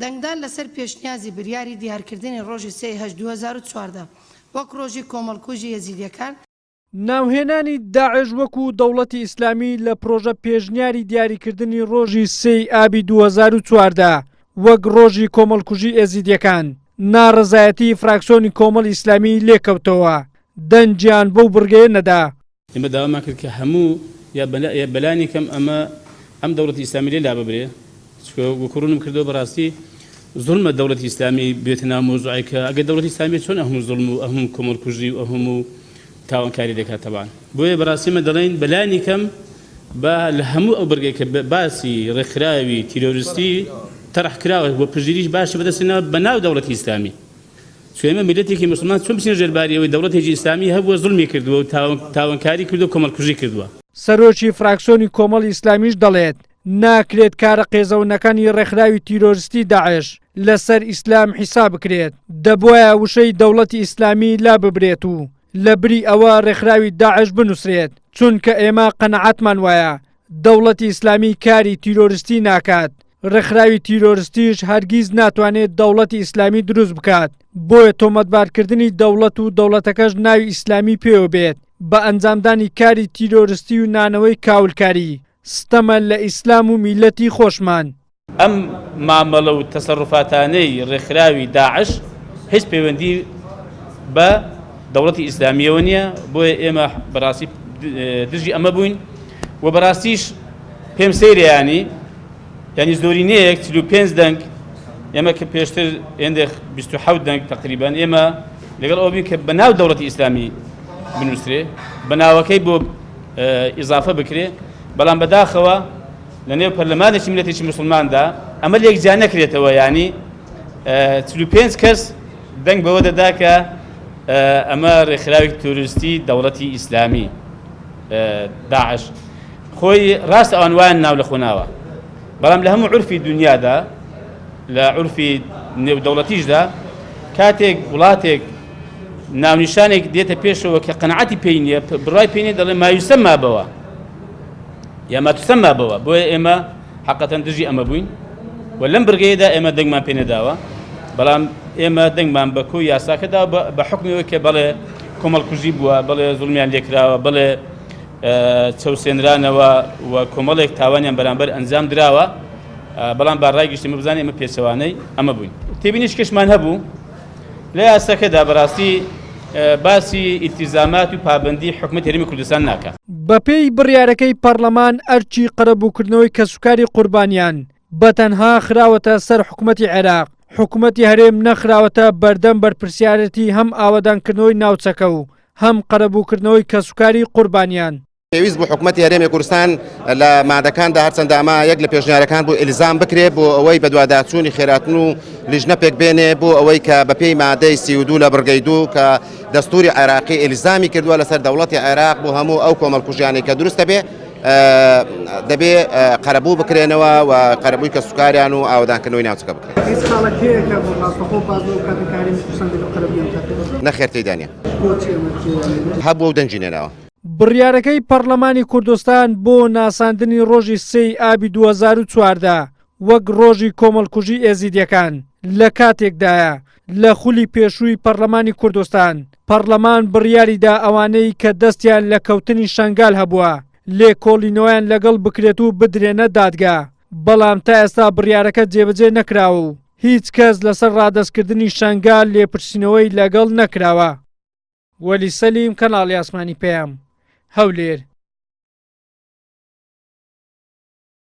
دەنگدان لەسەر پێشنیازی بریاری دیارکردنی ڕۆژی 2014 وەک ڕۆژی کۆمەڵکوژی یەزیدیەکان ناوهێنانی داعش وەکو دەوڵەتی ئیسلامی لە پرۆژە پێشنیاری دیاریکردنی ڕۆژی 3 ئابی 2014 وەک ڕۆژی کۆمەڵکوژی ئێزیدیەکان ناڕەزایەتی فراکسیۆنی کۆمەڵ ئیسلامی لێکەوتەوە دەنجیان بەو بڕگەیە نەدا. ئێمە داوامان کرد کە هەموو یا بەلانی کەم ئەم دەوڵەتی ئیسلامی لێ لا ببرێ وەکوڕونم کردەوە بەڕاستی زوڵمە دەوڵەتی ئیسلامی بێتە ناو مۆزوعی کە ئەگەر دەوڵەتی ئیسلامی چۆن هەموو زوڵم و هەموو کۆمەڵکوژی و هەموو تاوانکاری دەکات تەبعاً بۆیە بەڕاستیمە دەڵێن بەلانی کەم بە لە هەموو ئەو بەرگەی کە باسی ڕێکخراوی تیرۆریستی تەرحکراوە بۆ پژیریش باشە بەدەستێنەوە بەناو دەوڵەتی ئیسلامی ئێمە میلەتێکی مسلمان چۆن بچینە ژێرباریەوەی دەوڵەتێکی ئیسلامی هەبووە زوڵمی کردووە و تاوانکاری کردو و کۆمەڵکوژی کردووە. سەرۆکی فراکسیۆنی کۆمەڵ ئیسلامیش دەڵێت ناکرێت کارە قێزەونەکانی ڕێکخراوی تیرۆریستی داعش لەسەر ئیسلام حیساب بکرێت دەبوایە وشەی دەوڵەتی ئیسلامی لا ببرێت و لە بری ئەوە ڕێکخراوی داعش بنووسرێت چونکە ئێمە قەنەعەتمان وایە دەوڵەتی ئیسلامی کاری تیرۆریستی ناکات ڕێکخراوی تیرۆریستیش هەرگیز ناتوانێت دەوڵەتی ئیسلامی دروست بکات بۆیە تۆمەتبارکردنی دەوڵەت و دەوڵەتەکەش ناوی ئیسلامی پێوە بێت بە ئەنجامدانی کاری تیرۆریستی و نانەوەی کاولکاری ستەمە لە ئیسلام و میلەتی خۆشمان. ئەم مامەڵە و تەسەڕوفاتانەی ڕێکخراوی داعش هیچ پەیوەندی بە دەوڵەتی ئیسلامیەوە نییە بۆیە ئێمە بەڕاستی دژی ئەمە بووین و بەڕاستیش پێم سەیرە ینی زۆرینەیەک 35 دەنگ ئێمە کە پێشتر هێندێک 27 دەنگ تقریبان ئێمە لەگەڵ ئەو بین کە بەناو دەوڵەتی ئیسلامی بنووسرێ بەناوەکەی بۆ ئیزافە بکرێ بەڵام بەداخەوە لە نێو پەرلەمانێکی میلەتێکی موسڵماندا ئەمە لێکجا نەکرێتەوە ینی 35 کەس دەنگ بەوە دەدا کە ئەمە ڕێکخراوی تۆریستی دەوڵەتی ئیسلامی داعش خۆی ڕاست ئەوان وایان ناو لە خۆناوە بەڵام لە هەموو عورفی دنیادا لە عورفی نێودەوڵەتیشدا کاتێک وڵاتێک ناونیشانێک دێتە پێشەوە کە قەنەعەتی پێی نییە بڕای پێی نییە دەڵێ مایوسەما بەوە یا ماتوسەما بەوە بۆیە ئێمە حەقەتەن دژی ئەمە بووین و لەم بڕگەیەدا ئێمە دەنگمان پێ نەداوە بەڵام ئێمە دەنگمان بە کۆی یاساکەدا بە حکمەوەی کە بەڵێ کۆمەڵکوژی بووە بەڵێ زوڵمیان لێکراوە بڵێ چەوسێنرانەوە و کۆمەڵێک تاوانیان بەرامبەر ئەنجام درراوە بەڵام باڕای گشتمە بزانێ ئمە پێچەوانەی ئەمە بووین تێبینیش کەشمان هەبوو لە یاساکەدا بەڕاستی باسی ئیلتیزامات و پابەندی حکومەتی هەرێمی کوردستان ناکات. بەپێی بڕیارەکەی پەرلەمان ئەرچی قەرەبووکردنەوەی کەسوکاری قوربانیان بەتەنها خراوەتە سەر حکومەتی عێراق حکومەتی هەرێم نەخراوەتە بەردەم بەرپرسیارەتی هەم ئاوەدانکردنەوەی ناوچەکە و هەم قەرەبووکردنەوەی کەسوکاری قوربانیان. پێویست بۆ حکومەتی هەرێمی کوردستان لە مادەکاندا هەرچەندە ئەمە یەک لە پێشنیارەکان بۆ ئیلزام بکرێت بۆ ئەوەی بە دواداچوونی خێراتن و لیژنە پێک بێنێ بۆ ئەوەی کە بەپێی مادەی 32 لە بڕگەی 2 کە دەستوری عێراقی ئیلزامی کردووە لەسەر دەوڵەتی عێراق بۆ هەموو ئەو کۆمەڵکوژیانەی کە دروستە بێ دەبێ قەرەبوو بکرێنەوە و قەرەبووی کەسوکاریان و ئاوەدانکردنەوەی ناوچەکە بکرێت. نەخێر تێیدا نیە هەبوو و دەنجی نێناوە. بڕیارەکەی پەرلەمانی کوردستان بۆ ناساندنی ڕۆژی 3 ئابی 2014 وەک ڕۆژی کۆمەڵکوژی ئێزیدیەکان لە کاتێکدایە لە خولی پێشووی پەرلەمانی کوردستان پەرلەمان بڕیاریدا ئەوانەی کە دەستیان لە کەوتنی شنگال هەبووە لێ کۆڵینەوەیان لەگەڵ بکرێت و بدرێنە دادگا بەڵام تا ئێستا بڕیارەکە جێبەجێ نەکراوە و هیچ کەس لەسەر ڕادەستکردنی شنگال لێپرسینەوەی لەگەڵ نەکراوە. وەلی سەلیم کەناڵی ئاسمانی پێیام هەولێر.